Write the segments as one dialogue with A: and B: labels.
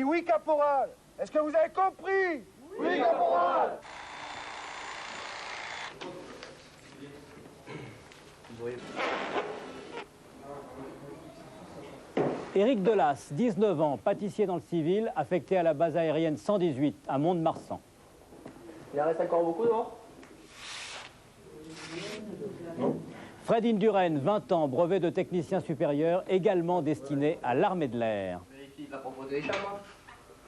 A: dis oui, caporal. Est-ce que vous avez compris? Oui, caporal.
B: Éric Delas, 19 ans, pâtissier dans le civil, affecté à la base aérienne 118 à Mont-de-Marsan.
C: Il en reste encore beaucoup, non?
B: Fred Induren, 20 ans, brevet de technicien supérieur, également destiné à l'armée de l'air.
C: Vérifie la propreté des chambres.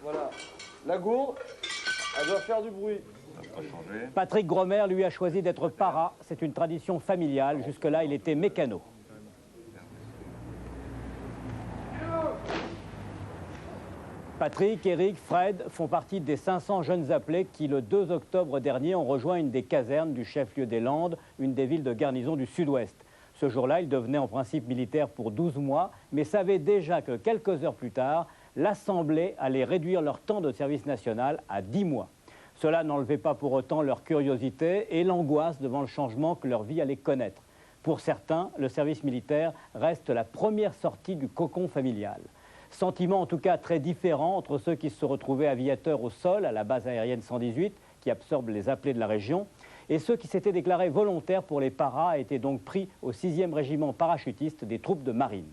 A: Voilà. La gourde, elle doit faire du bruit.
B: Patrick Gromer, lui, a choisi d'être para. C'est une tradition familiale. Jusque-là, il était mécano. Patrick, Eric, Fred font partie des 500 jeunes appelés qui, le 2 octobre dernier, ont rejoint une des casernes du chef-lieu des Landes, une des villes de garnison du Sud-Ouest. Ce jour-là, ils devenaient en principe militaires pour 12 mois, mais savaient déjà que quelques heures plus tard, l'Assemblée allait réduire leur temps de service national à 10 mois. Cela n'enlevait pas pour autant leur curiosité et l'angoisse devant le changement que leur vie allait connaître. Pour certains, le service militaire reste la première sortie du cocon familial. Sentiment en tout cas très différent entre ceux qui se retrouvaient aviateurs au sol à la base aérienne 118, qui absorbe les appelés de la région, et ceux qui s'étaient déclarés volontaires pour les paras étaient donc pris au 6e régiment parachutiste des troupes de marine.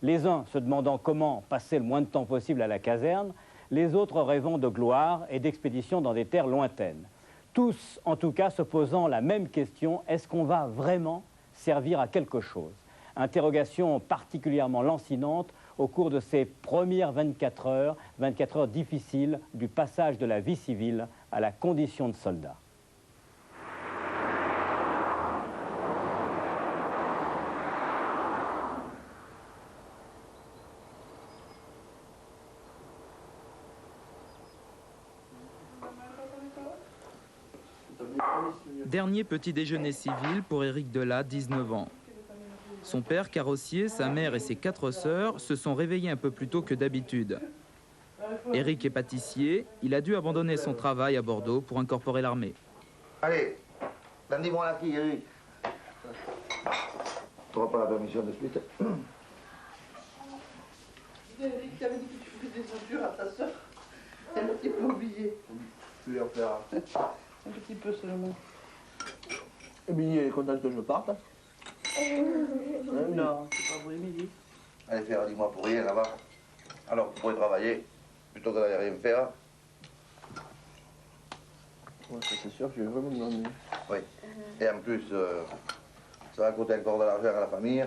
B: Les uns se demandant comment passer le moins de temps possible à la caserne, les autres rêvant de gloire et d'expéditions dans des terres lointaines. Tous, en tout cas, se posant la même question, est-ce qu'on va vraiment servir à quelque chose? Interrogation particulièrement lancinante au cours de ces premières 24 heures difficiles du passage de la vie civile à la condition de soldat.
D: Dernier petit déjeuner civil pour Éric Delas, 19 ans. Son père, carrossier, sa mère et ses 4 sœurs se sont réveillés un peu plus tôt que d'habitude. Éric est pâtissier, il a dû abandonner son travail à Bordeaux pour incorporer l'armée.
E: Allez, donne-moi la fille, Eric. Tu n'auras pas la permission de suite.
F: Eric, tu avais dit que tu faisais des soutures à ta soeur. Elle un petit peu oublié.
A: Tu lui en feras.
F: Un petit peu seulement.
C: Émilie, elle est contente que je parte.
F: Non, c'est pas vrai, Émilie.
E: Allez faire 10 mois pour rien là-bas. Alors tu pourrais travailler, plutôt que d'aller rien faire.
C: Ouais, c'est sûr que je vais vraiment me demander.
E: Oui. Et en plus, ça va coûter encore de l'argent à la famille.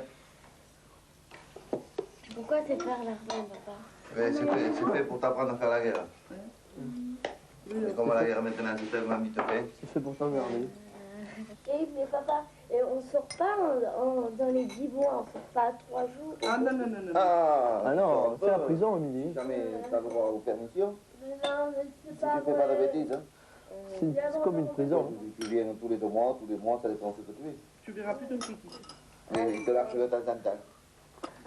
G: Pourquoi t'es faire l'armée, papa?
E: Mais c'est fait pour t'apprendre à faire la guerre. Et comme la guerre maintenant c'est tellement vite fait.
C: C'est fait pour t'emmerder.
G: Eric, mais papa, on sort pas dans les 10 mois, on sort pas 3 jours.
F: Ah non, non, non, non.
C: Ah non, c'est la prison, Émilie.
E: Jamais t'as le droit aux permissions.
G: Mais non, mais c'est
E: Si
G: pas
E: tu fais pas de
G: vrai.
E: bêtises, hein.
C: C'est comme une prison.
E: Tu viens tous les 2 mois, ça dépend de ce que tu fais.
F: Tu verras plus ton petit.
E: Et il te lâche de temps en temps.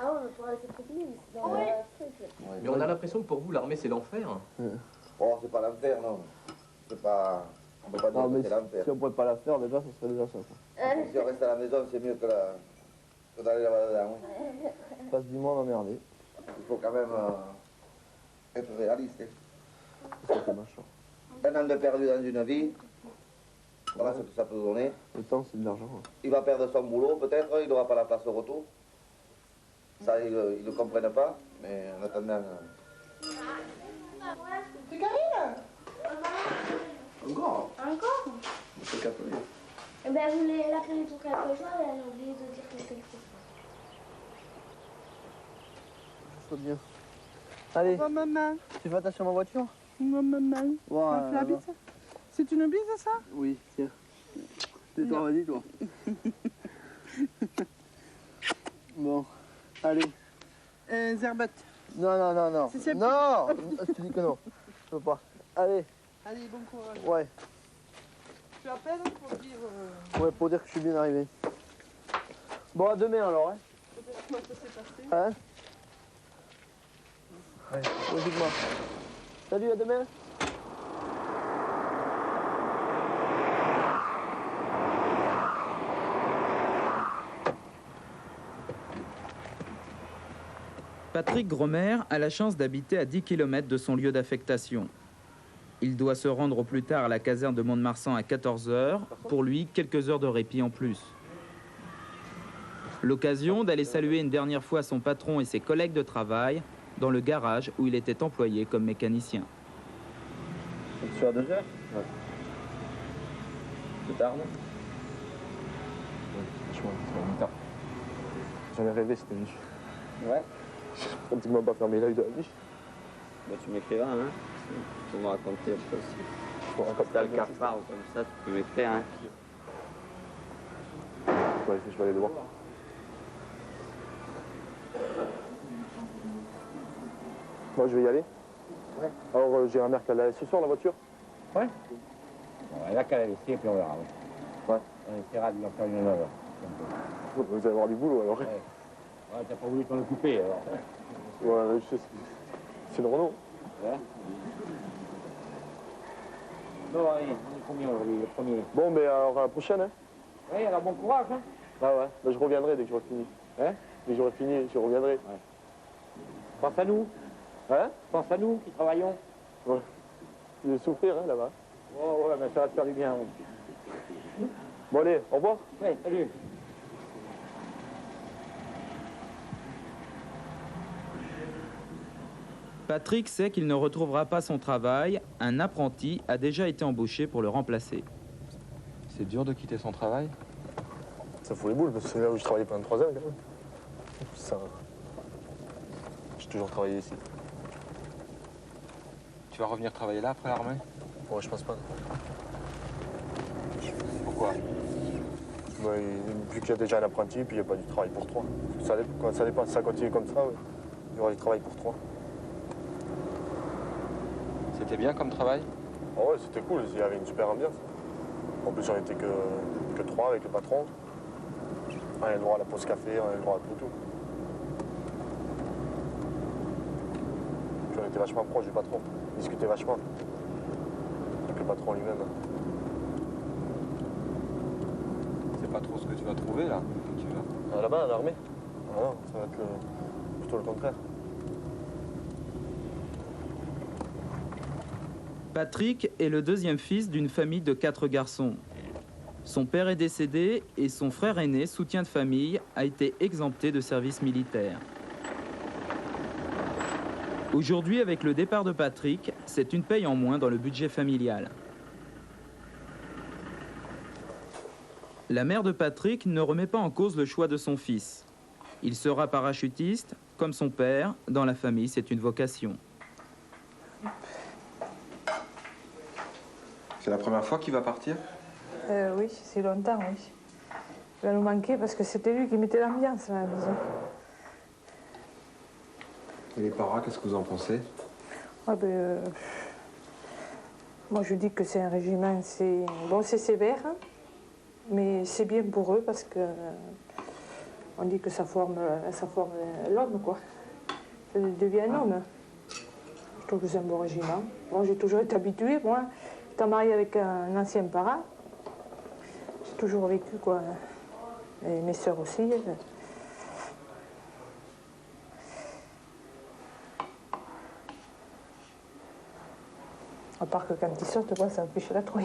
G: Ah ouais, on va pouvoir laisser tranquille, mais c'est dans le truc.
C: Mais on a l'impression que pour vous, l'armée, c'est l'enfer.
E: Oh, c'est pas l'enfer, non. C'est pas... On peut pas dire
C: Non, mais
E: que c'est l'enfer.
C: si on pouvait pas la faire, déjà, ça serait déjà ça. Quoi.
E: Si on reste à la maison, c'est mieux que d'aller là-bas dedans.
C: On passe 10 mois à m'emmerder.
E: Il faut quand même être réaliste.
C: C'est ça qui est machin.
E: Un an de perdu dans une vie, voilà ce que ça peut donner.
C: Le temps, c'est de l'argent. Hein.
E: Il va perdre son boulot, peut-être, il n'aura pas la place au retour. Ça, ils ne le comprennent pas, mais en attendant...
F: C'est Karine.
E: Encore
F: Encore?
E: C'est qu'appeler.
G: Eh ben, vous voulez l'appeler pour quelque chose, elle a oublié de dire quelque chose.
C: Ça soit bien. Allez,
F: Oh, maman.
C: tu fais attention à ma voiture?
F: Oh, maman.
C: Ouais,
F: Tu la bise? C'est une bise, ça?
C: Oui, tiens. C'est toi, vas-y, toi. Bon, allez.
F: Zerbet.
C: Non, non, non, non.
F: Si c'est-
C: Non, je te dis que non. Je peux pas. Allez,
F: Allez, bon courage.
C: ouais.
F: Tu appelles pour dire
C: Ouais, pour dire que je suis bien arrivé. Bon, à demain alors, hein.
F: peut-être comment ça s'est passé.
C: Hein? Ouais, logiquement. Salut, à demain.
D: Patrick Gromer a la chance d'habiter à 10 km de son lieu d'affectation. Il doit se rendre au plus tard à la caserne de Mont-de-Marsan à 14 h. Pour lui, quelques heures de répit en plus. L'occasion d'aller saluer une dernière fois son patron et ses collègues de travail dans le garage où il était employé comme mécanicien.
C: Tu es à 2 heures? Ouais.
E: C'est tard, non?
C: Franchement, c'est tard. J'en ai rêvé cette nuit.
E: Ouais.
C: J'ai pratiquement pas fermé l'œil de la nuit.
E: Bah, tu m'écriras, hein. Tu peux me raconter un peu aussi.
C: Je me raconte
E: Si t'as le cafard ou comme ça, tu peux m'écrire, hein.
C: Ouais, je vais aller le voir. Moi, je vais y aller.
E: Ouais.
C: Alors, j'ai un mère qui a ce soir la voiture.
H: Ouais. Bon, elle a qu'à la laisser et puis on verra. Oui.
C: Ouais.
H: On essaiera de lui en faire une heure.
C: Vous allez avoir du boulot alors.
H: Ouais. Ouais, t'as pas voulu t'en occuper alors.
C: Ouais, je sais. C'est le Renault.
H: Ouais. Bon, allez, on est combien aujourd'hui, le premier?
C: Bon, mais alors à la prochaine, hein.
H: Oui, alors bon courage, hein.
C: Ah ouais, bah, je reviendrai dès que j'aurai fini.
H: Hein?
C: Dès que j'aurai fini, je reviendrai.
H: Ouais. Pense à nous.
C: Hein?
H: Pense à nous qui travaillons.
C: Ouais. Je vais souffrir, hein, là-bas.
H: Oh, ouais, mais ça va te faire du bien. Oui.
C: Bon, allez, au revoir.
H: Ouais, salut.
D: Patrick sait qu'il ne retrouvera pas son travail. Un apprenti a déjà été embauché pour le remplacer.
I: C'est dur de quitter son travail?
C: Ça fout les boules, parce que c'est là où je travaillais pendant 3 ans, quand même. Ça... J'ai toujours travaillé ici.
I: Tu vas revenir travailler là après l'armée?
C: Ouais, je pense pas.
I: Pourquoi?
C: Bah, vu qu'il y a déjà un apprenti, puis il n'y a pas du travail pour 3. Quand ça dépend, si ça continue comme ça, ouais, il y aura du travail pour 3.
I: C'était bien comme travail?
C: Oh ouais, c'était cool, il y avait une super ambiance. En plus, on était que 3 avec le patron. On a le droit à la pause café, on a le droit à tout. Puis on était vachement proche du patron. On discutait vachement avec le patron lui-même.
I: C'est pas trop ce que tu vas trouver là, quand tu vas.
C: Là-bas, à l'armée? Ah non, ça va être plutôt le contraire.
D: Patrick est le deuxième fils d'une famille de 4 garçons. Son père est décédé et son frère aîné, soutien de famille, a été exempté de service militaire. Aujourd'hui, avec le départ de Patrick, c'est une paye en moins dans le budget familial. La mère de Patrick ne remet pas en cause le choix de son fils. Il sera parachutiste, comme son père. Dans la famille, c'est une vocation.
I: C'est la première fois qu'il va partir?
F: Oui, c'est longtemps, oui. Il va nous manquer parce que c'était lui qui mettait l'ambiance à la maison.
I: Et les parents, qu'est-ce que vous en pensez?
F: Ah moi, je dis que c'est un régiment, c'est bon, c'est sévère, hein, mais c'est bien pour eux parce que on dit que ça forme l'homme, quoi. Ça devient un homme. Je trouve que c'est un bon régiment. Bon, j'ai toujours été habituée, moi. J'étais mariée avec un ancien parent. J'ai toujours vécu, quoi. Et mes sœurs aussi. À part que quand ils sortent, quoi, ça me fait chier la trouille.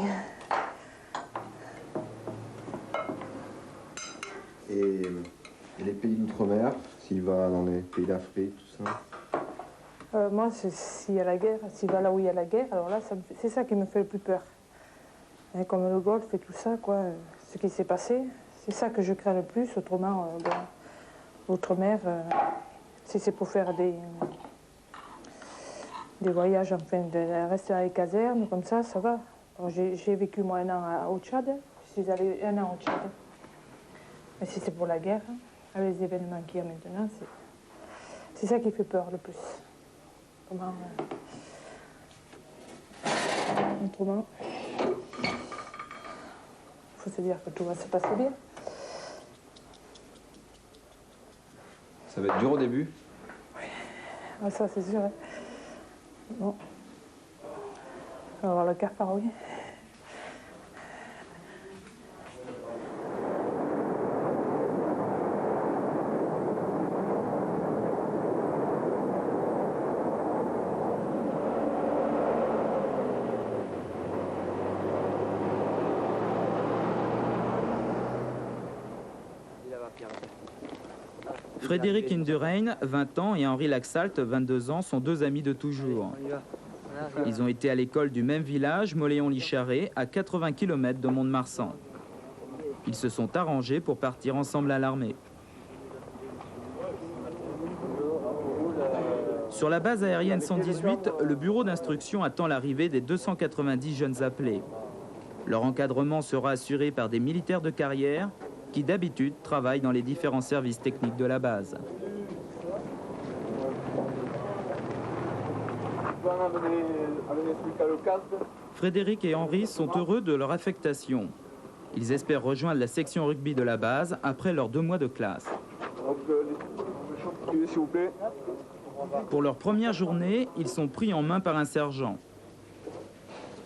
I: Et les pays d'outre-mer, s'il va dans les pays d'Afrique, tout ça?
F: Moi, s'il y a la guerre, s'il va là où il y a la guerre, alors là, c'est ça qui me fait le plus peur. Et comme le Golfe et tout ça, quoi, ce qui s'est passé, c'est ça que je crains le plus. Autrement, l'outre-mer, si c'est pour faire des voyages, enfin, de rester dans les casernes, comme ça va. J'ai vécu, moi, 1 an au Tchad. Je suis allée 1 an au Tchad. Mais si c'est pour la guerre, avec les événements qu'il y a maintenant, c'est ça qui fait peur le plus. Autrement, il faut se dire que tout va se passer bien.
I: Ça va être dur au début?
F: Oui, ah, ça c'est sûr. Hein. Bon. On va avoir le cafard, oui.
D: Frédéric Indurain, 20 ans, et Henri Laxalt, 22 ans, sont deux amis de toujours. Ils ont été à l'école du même village, Moléon-Licharé, à 80 km de Mont-de-Marsan. Ils se sont arrangés pour partir ensemble à l'armée. Sur la base aérienne 118, le bureau d'instruction attend l'arrivée des 290 jeunes appelés. Leur encadrement sera assuré par des militaires de carrière qui d'habitude travaillent dans les différents services techniques de la base. Frédéric et Henri sont heureux de leur affectation. Ils espèrent rejoindre la section rugby de la base après leurs 2 mois de classe. Pour leur première journée, ils sont pris en main par un sergent.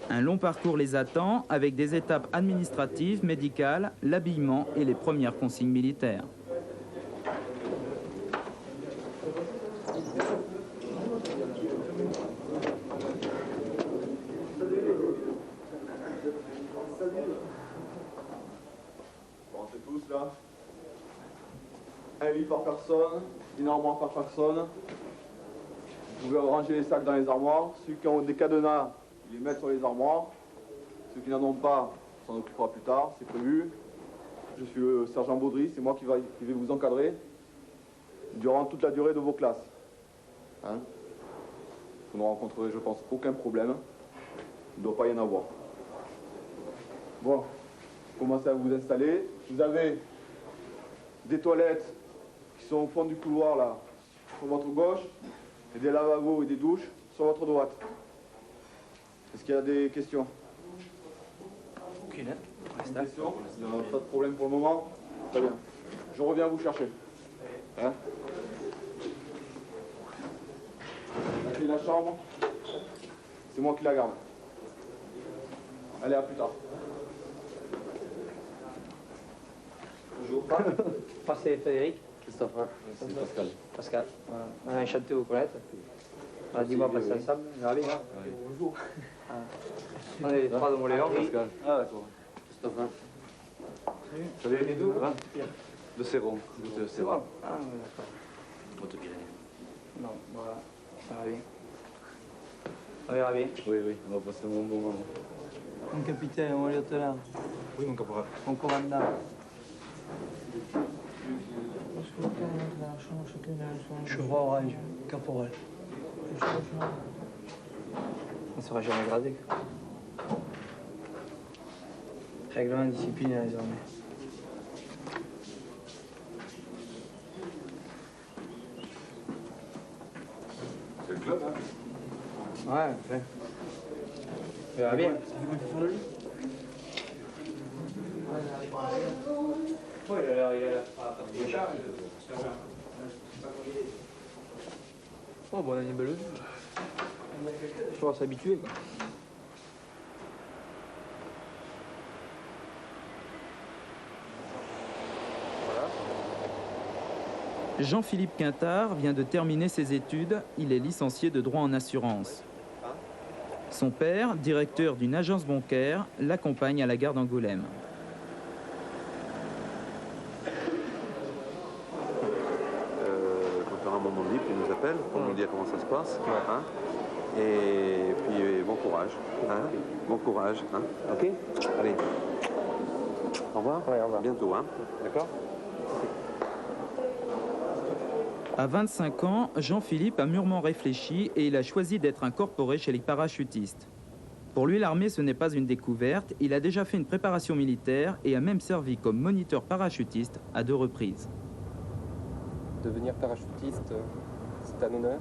D: Un long parcours les attend avec des étapes administratives, médicales, l'habillement et les premières consignes militaires.
J: Rentrez tous là. Un lit par personne, une armoire par personne. Vous pouvez ranger les sacs dans les armoires. Ceux qui ont des cadenas, ils les mettent sur les armoires. Ceux qui n'en ont pas, s'en occupera plus tard, c'est prévu. Je suis le sergent Baudry, c'est moi qui vais vous encadrer durant toute la durée de vos classes. Hein? Vous ne rencontrerez, je pense, aucun problème. Il ne doit pas y en avoir. Bon, commencez à vous installer. Vous avez des toilettes qui sont au fond du couloir, là, sur votre gauche, et des lavabos et des douches sur votre droite. Est-ce qu'il y a des questions?
K: Aucune.
J: Pas de problème pour le moment? Très bien. Je reviens vous chercher. Hein? La clé de la chambre, c'est moi qui la garde. Allez, à plus tard.
K: Bonjour. Moi, c'est Frédéric.
H: Christophe, c'est Pascal.
K: Pascal. Voilà. On a enchanté de vous connaître. On a 10 mois passés ensemble. Ravi.
J: Bonjour.
K: On est les 3 de Moléon.
H: Pascal. Ah, d'accord. Christophe. Salut.
K: Les deux.
H: De Céron. De Céron.
K: Ah, d'accord.
H: Haute-Pyrénées.
K: Non, voilà. Ravi. On est ravis.
H: Oui, oui, on va passer un bon moment.
K: Mon capitaine, mon lieutenant.
H: Oui, mon caporal.
K: Mon commandant. Chevron orange, caporal. On ne sera jamais gradé. Règlement de discipline à les armées.
J: C'est le club, hein?
K: Ouais, fait. Ça va bien. Oui, il a l'air oh, bon, on a une belle vue. Il faut s'habituer, quoi.
D: Jean-Philippe Quintard vient de terminer ses études. Il est licencié de droit en assurance. Son père, directeur d'une agence bancaire, l'accompagne à la gare d'Angoulême.
L: Quand on aura un moment libre, il nous appelle pour nous dire comment ça se passe. Hein. Et puis bon courage. Hein. Bon courage. Hein. Ok. Allez. Au revoir.
K: Ouais, au revoir.
L: À bientôt. Hein.
K: D'accord.
D: À 25 ans, Jean-Philippe a mûrement réfléchi et il a choisi d'être incorporé chez les parachutistes. Pour lui, l'armée, ce n'est pas une découverte. Il a déjà fait une préparation militaire et a même servi comme moniteur parachutiste à 2 reprises.
M: Devenir parachutiste, c'est un honneur?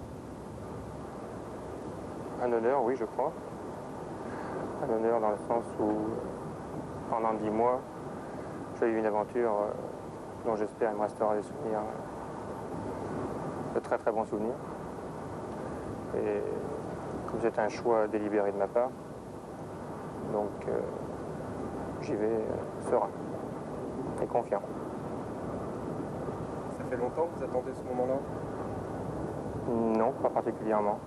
N: Un honneur, oui, je crois. Un honneur dans le sens où, pendant 10 mois, j'ai eu une aventure dont j'espère il me restera des souvenirs, de très très bons souvenirs. Et comme c'est un choix délibéré de ma part, donc j'y vais serein et confiant.
M: Ça fait longtemps que vous attendez ce moment-là?
N: Non, pas particulièrement.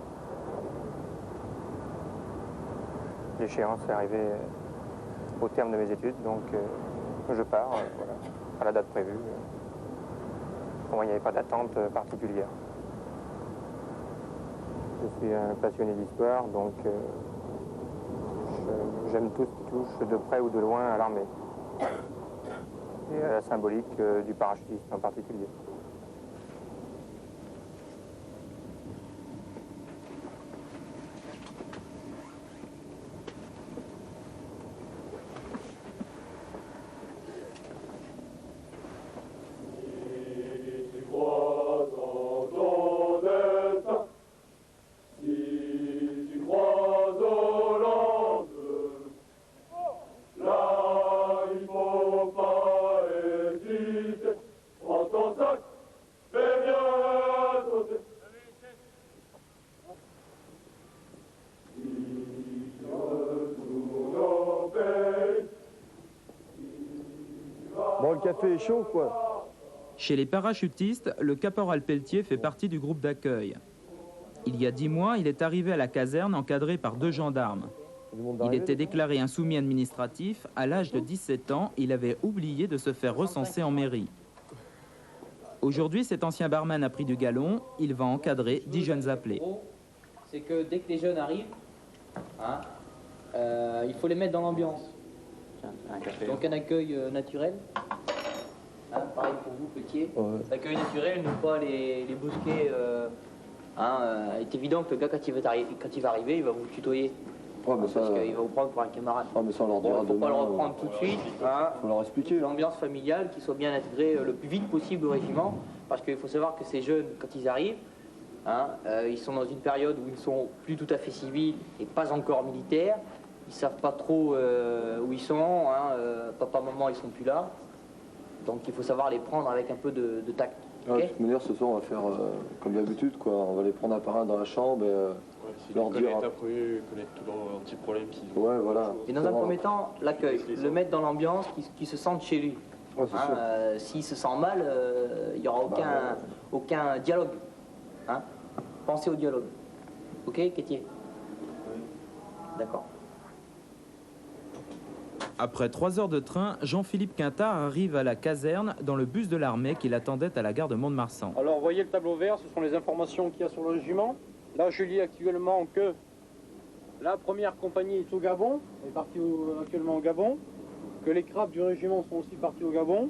N: L'échéance est arrivée au terme de mes études, donc je pars voilà, à la date prévue. Pour moi, il n'y avait pas d'attente particulière. Je suis un passionné d'histoire, donc j'aime tout ce qui touche de près ou de loin à l'armée. Et à la symbolique du parachutiste en particulier.
A: Bon, le café est chaud, quoi.
D: Chez les parachutistes, le caporal Pelletier fait partie du groupe d'accueil. Il y a 10 mois, il est arrivé à la caserne encadré par 2 gendarmes. Il était déclaré insoumis administratif. À l'âge de 17 ans, il avait oublié de se faire recenser en mairie. Aujourd'hui, cet ancien barman a pris du galon. Il va encadrer 10 jeunes appelés.
K: C'est que dès que les jeunes arrivent, hein, il faut les mettre dans l'ambiance. Donc un accueil naturel. Hein, pareil pour vous, Pelletier. Ouais. L'accueil naturel, ne pas les bousquer. Il est évident que le gars, quand il va arriver, il va vous tutoyer.
I: Ouais, mais
K: parce qu'il va vous prendre pour un camarade.
I: Ah, mais ça, on leur dira
K: il ne faut pas le reprendre tout de suite.
I: Faut leur expliquer.
K: L'ambiance familiale, qui soit bien intégrée le plus vite possible au régiment. Parce qu'il faut savoir que ces jeunes, quand ils arrivent, ils sont dans une période où ils sont plus tout à fait civils et pas encore militaires. Ils savent pas trop où ils sont. Papa, maman, ils sont plus là. Donc il faut savoir les prendre avec un peu de tact.
I: Okay. De toute manière, ce soir, on va faire comme d'habitude, quoi. On va les prendre un par un dans la chambre et leur dire.
C: Connaître tous leurs petits problèmes.
I: Ouais, voilà.
K: Et dans un premier temps, l'accueil, le mettre dans l'ambiance, qu'il se sente chez lui.
I: Ouais,
K: s'il se sent mal, il n'y aura aucun dialogue. Pensez au dialogue. Ok, Pelletier? Oui. D'accord.
D: Après 3 heures de train, Jean-Philippe Quintard arrive à la caserne dans le bus de l'armée qui l'attendait à la gare de Mont-de-Marsan.
K: Alors, vous voyez le tableau vert, ce sont les informations qu'il y a sur le régiment. Là, je lis actuellement que la première compagnie est au Gabon, est partie actuellement au Gabon, que les crabes du régiment sont aussi partis au Gabon,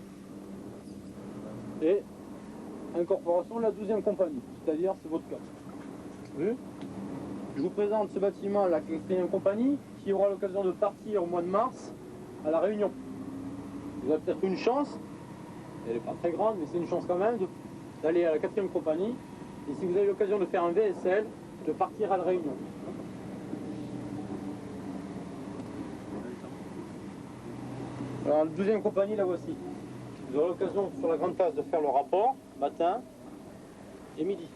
K: et incorporation de la 12e compagnie, c'est-à-dire c'est votre cas. Vu ? Je vous présente ce bâtiment, la 4e compagnie, qui aura l'occasion de partir au mois de mars à La Réunion. Vous avez peut-être une chance, elle n'est pas très grande, mais c'est une chance quand même d'aller à la 4e compagnie. Et si vous avez l'occasion de faire un VSL, de partir à La Réunion. Alors, la 12e compagnie, la voici. Vous aurez l'occasion sur la grande place de faire le rapport, matin et midi.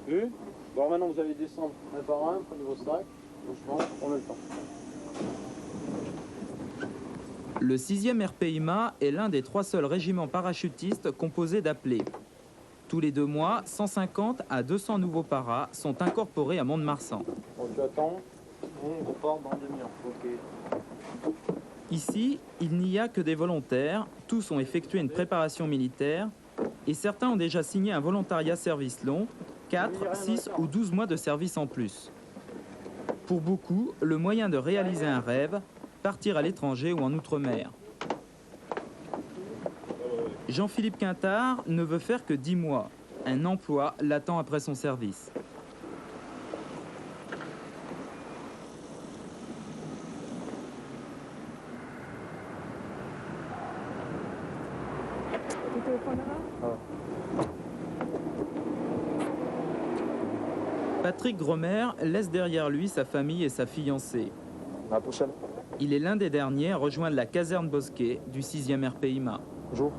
K: Vu ? Bon, maintenant vous allez descendre un par un, prenez vos sacs, doucement, on a le temps.
D: Le 6e RPIMA est l'un des 3 seuls régiments parachutistes composés d'appelés. Tous les 2 mois, 150 à 200 nouveaux paras sont incorporés à Mont-de-Marsan.
K: Bon, tu attends, on repart dans 1 demi-heure. Ok.
D: Ici, il n'y a que des volontaires, tous ont effectué une préparation militaire et certains ont déjà signé un volontariat service long, 4, 6 ou 12 mois de service en plus. Pour beaucoup, le moyen de réaliser un rêve, partir à l'étranger ou en outre-mer. Jean-Philippe Quintard ne veut faire que 10 mois. Un emploi l'attend après son service. Patrick Gromer laisse derrière lui sa famille et sa fiancée.
C: À la prochaine.
D: Il est l'un des derniers à rejoindre la caserne Bosquet du 6e RPIMA.
C: Bonjour.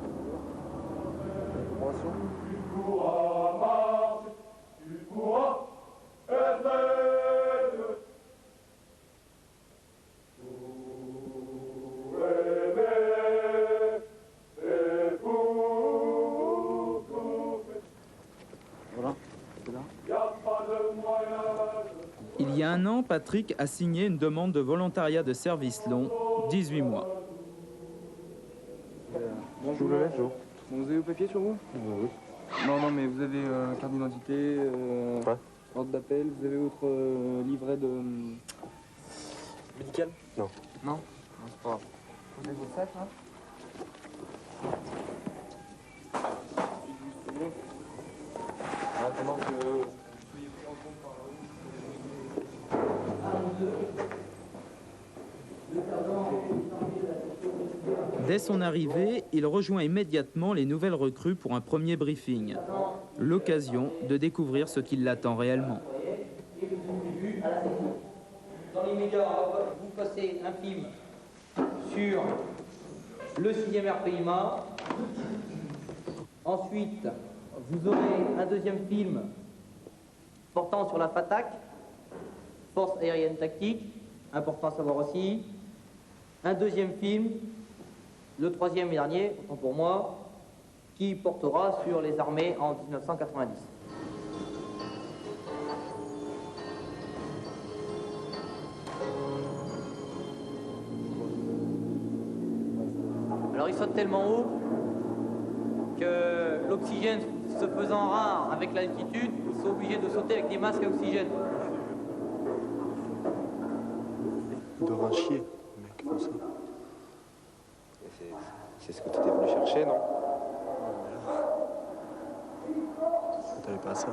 D: Il y a 1 an, Patrick a signé une demande de volontariat de service long, 18 mois.
K: Bonjour. Bonjour.
M: papiers sur vous?
L: Oui.
M: Non, mais vous avez carte d'identité, ordre d'appel, vous avez votre livret de... médical?
L: Non.
M: Non? Non, c'est pas grave. Vous avez votre sac, là? En attendant que vous soyez pris en compte par
D: Dès son arrivée, il rejoint immédiatement les nouvelles recrues pour un premier briefing. L'occasion de découvrir ce qui l'attend réellement.
O: Dans l'immédiat, vous passez un film sur le 6e RPIMA. Ensuite, vous aurez un deuxième film portant sur la FATAC, Force aérienne tactique, important à savoir aussi. Un deuxième film, le 3e et dernier, autant pour moi, qui portera sur les armées en 1990. Alors il saute tellement haut que l'oxygène se faisant rare avec l'altitude, ils sont obligés de sauter avec des masques à oxygène.
C: Ils doivent en chier, les mecs, comme ça.
M: C'est ce que tu étais venu chercher, non?
C: T'avais pas ça.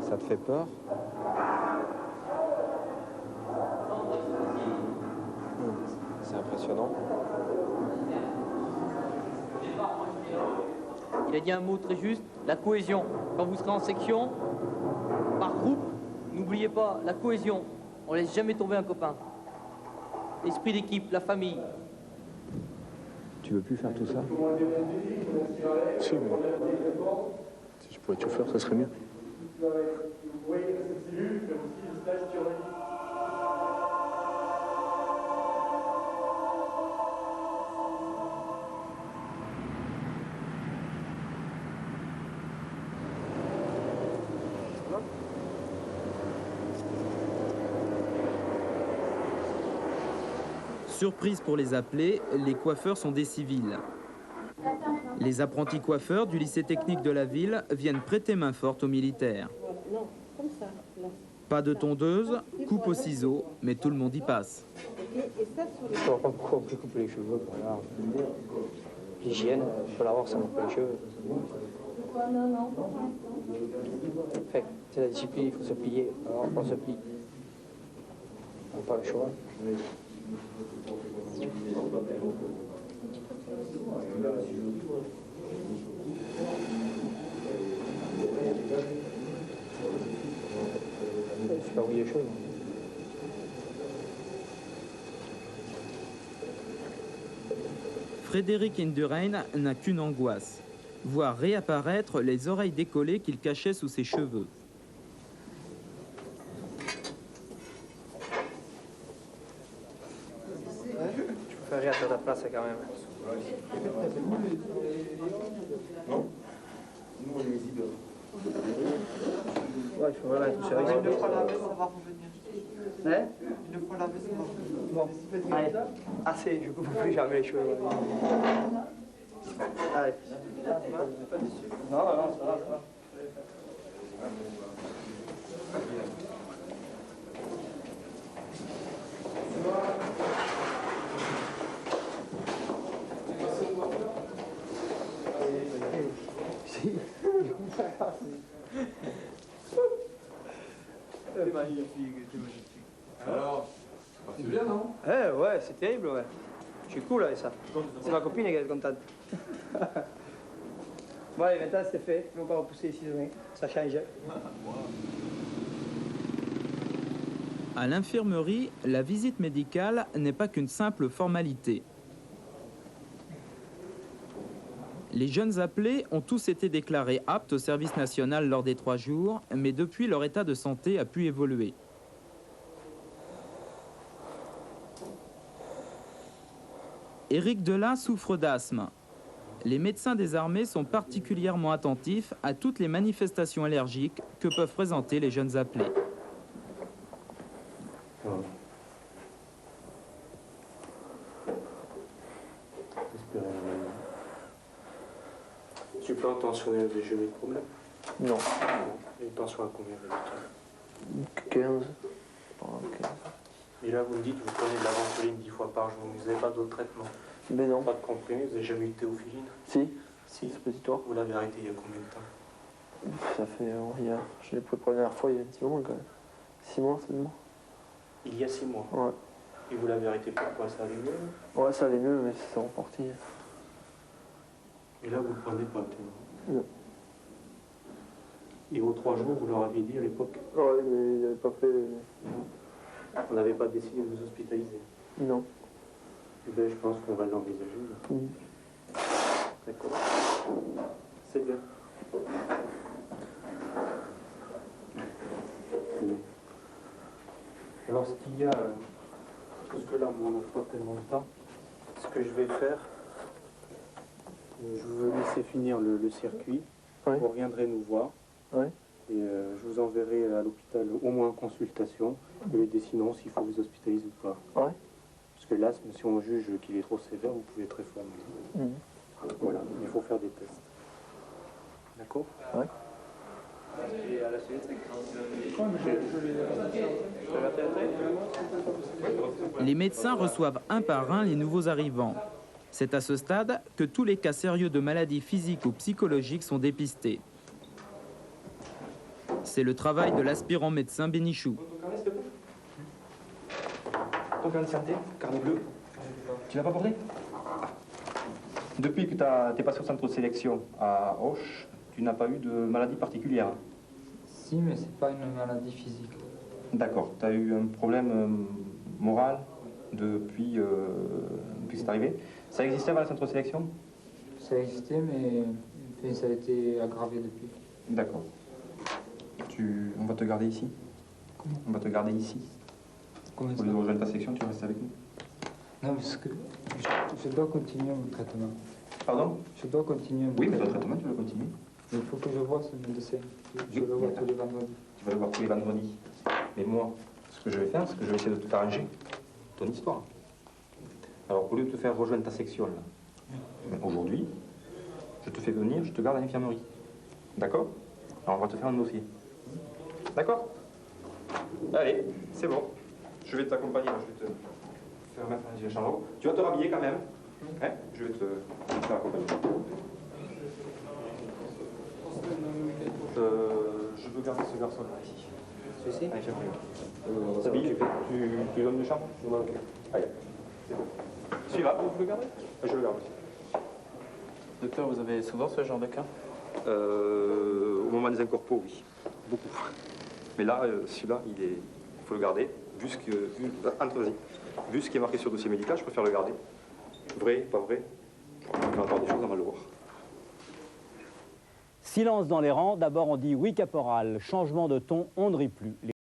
M: Ça te fait peur? C'est impressionnant.
O: Il a dit un mot très juste, la cohésion. Quand vous serez en section, par groupe, n'oubliez pas la cohésion. On ne laisse jamais tomber un copain. L'esprit d'équipe, la famille.
M: Tu veux plus faire tout ça?
C: Si, mais si je pouvais tout faire, ça serait mieux.
D: Surprise pour les appelés, les coiffeurs sont des civils. Les apprentis coiffeurs du lycée technique de la ville viennent prêter main forte aux militaires.
F: Non, comme ça. Là.
D: Pas de tondeuse, coupe au ciseau, mais tout le monde y passe.
F: Et ça sur les...
N: Je comprends pourquoi on peut couper les cheveux. Voilà. L'hygiène, il faut l'avoir, ça coupe les cheveux.
G: Non.
N: Fait, c'est la discipline, il faut se plier. Alors on se plie. On n'a pas le choix. C'est pas oublier les choses.
D: Frédéric Indurain n'a qu'une angoisse, voir réapparaître les oreilles décollées qu'il cachait sous ses cheveux.
N: Tu peux faire à ta place quand même.
E: Non? Nous, on est les idées.
N: Ouais, il faut vraiment être sérieux.
P: Une fois lavé, ça va revenir.
N: Hein?
P: Une fois lavé, ça va revenir.
N: Bon, allez, assez, je coupe plus jamais les cheveux. Allez. Non, ça va.
P: C'est magnifique. Alors, c'est bien, non?
N: Ouais, c'est terrible, ouais. Je suis cool avec ça. C'est ma copine qui est contente. Bon, allez, maintenant c'est fait. Il faut pas repousser ici demain. Ça change.
D: À l'infirmerie, la visite médicale n'est pas qu'une simple formalité. Les jeunes appelés ont tous été déclarés aptes au service national lors des 3 jours, mais depuis, leur état de santé a pu évoluer. Éric Delat souffre d'asthme. Les médecins des armées sont particulièrement attentifs à toutes les manifestations allergiques que peuvent présenter les jeunes appelés.
N: Supra-intentionnel, j'ai jamais eu de problème.
K: Non.
N: Une tension à combien d'habitude?
K: 15.
N: Et là, vous me dites que vous prenez de la ventoline 10 fois par jour. Vous n'avez pas d'autres traitements?
K: Mais non.
N: Pas de comprimés? Vous n'avez jamais eu de théophiline?
K: Si. Suppositoire.
N: Vous l'avez arrêté il y a combien de temps?
K: Ça fait... je l'ai pris pour la dernière fois il y a un petit moment quand même. 6 mois, 7 mois.
N: Il y a 6 mois?
K: Ouais.
N: Et vous l'avez arrêté pourquoi? Ça allait mieux?
K: Ouais, ça allait mieux, mais c'est reparti.
N: Et là, vous ne prenez pas le thé?
K: Non.
N: Et aux 3 jours, vous leur aviez dit à l'époque?
K: Ouais, mais il n'avait pas fait...
N: On n'avait pas décidé de vous hospitaliser?
K: Non.
N: Eh bien, je pense qu'on va l'envisager.
K: Oui.
N: D'accord. C'est bien. Alors, ce qu'il y a, parce que là, on n'a pas tellement de temps, ce que je vais faire, je vais laisser finir le circuit.
K: Ouais.
N: Vous reviendrez nous voir.
K: Ouais.
N: Et je vous enverrai à l'hôpital au moins en consultation et décidons s'il faut vous hospitaliser ou pas.
K: Ouais.
N: Parce que là, si on juge qu'il est trop sévère, vous pouvez être réformé. Voilà, il faut faire des tests. D'accord?
K: Ouais.
N: Et à la suite,
D: Les médecins reçoivent un par un les nouveaux arrivants. C'est à ce stade que tous les cas sérieux de maladies physiques ou psychologiques sont dépistés. C'est le travail de l'aspirant médecin Bénichou.
Q: Ton carnet de santé, carnet bleu, tu l'as pas porté? Depuis que tu es passé au centre de sélection à Auch, tu n'as pas eu de maladie particulière?
M: Si, mais c'est pas une maladie physique.
Q: D'accord. Tu as eu un problème moral depuis que c'est arrivé? Ça existait avant le centre de sélection?
M: Ça existait, mais ça a été aggravé depuis.
Q: D'accord. On va te garder ici?
M: Comment?
Q: On va te garder ici.
M: Comment ça?
Q: Au lieu de rejoindre ta section, tu restes avec nous.
M: Non, parce que je dois continuer mon traitement.
Q: Pardon?
M: Je dois continuer mon
Q: Oui, mais ton traitement, tu dois continuer.
M: Mais il faut que je vois ce médecin. Je le vois tous les vendredis.
Q: Tu vas le voir tous les vendredis. Mais moi, ce que je vais faire, c'est que je vais essayer de tout arranger. Ton histoire. Alors, au lieu de te faire rejoindre ta section, là, aujourd'hui, je te fais venir, je te garde à l'infirmerie. D'accord? Alors, on va te faire un dossier. D'accord? Allez, c'est bon. Je vais t'accompagner, je vais te faire mettre un gilet chambre. Tu vas te rhabiller quand même. Hein? Je vais te faire accompagner. Je veux garder ce garçon-là ici. Celui-ci? À l'infirmerie. S'habille, tu donnes une chambre? Je m'en occupe. Allez, c'est bon. Celui-là, vous le gardez? Je le garde.
R: Docteur, vous avez souvent ce genre de cas?
Q: Au moment des incorpos, oui. Beaucoup. Mais là, celui-là, il faut le garder. Vu ce qui est marqué sur le dossier médical, je préfère le garder. Vrai, pas vrai, on va avoir des choses à mal voir.
B: Silence dans les rangs. D'abord, on dit oui, caporal. Changement de ton, on ne rit plus.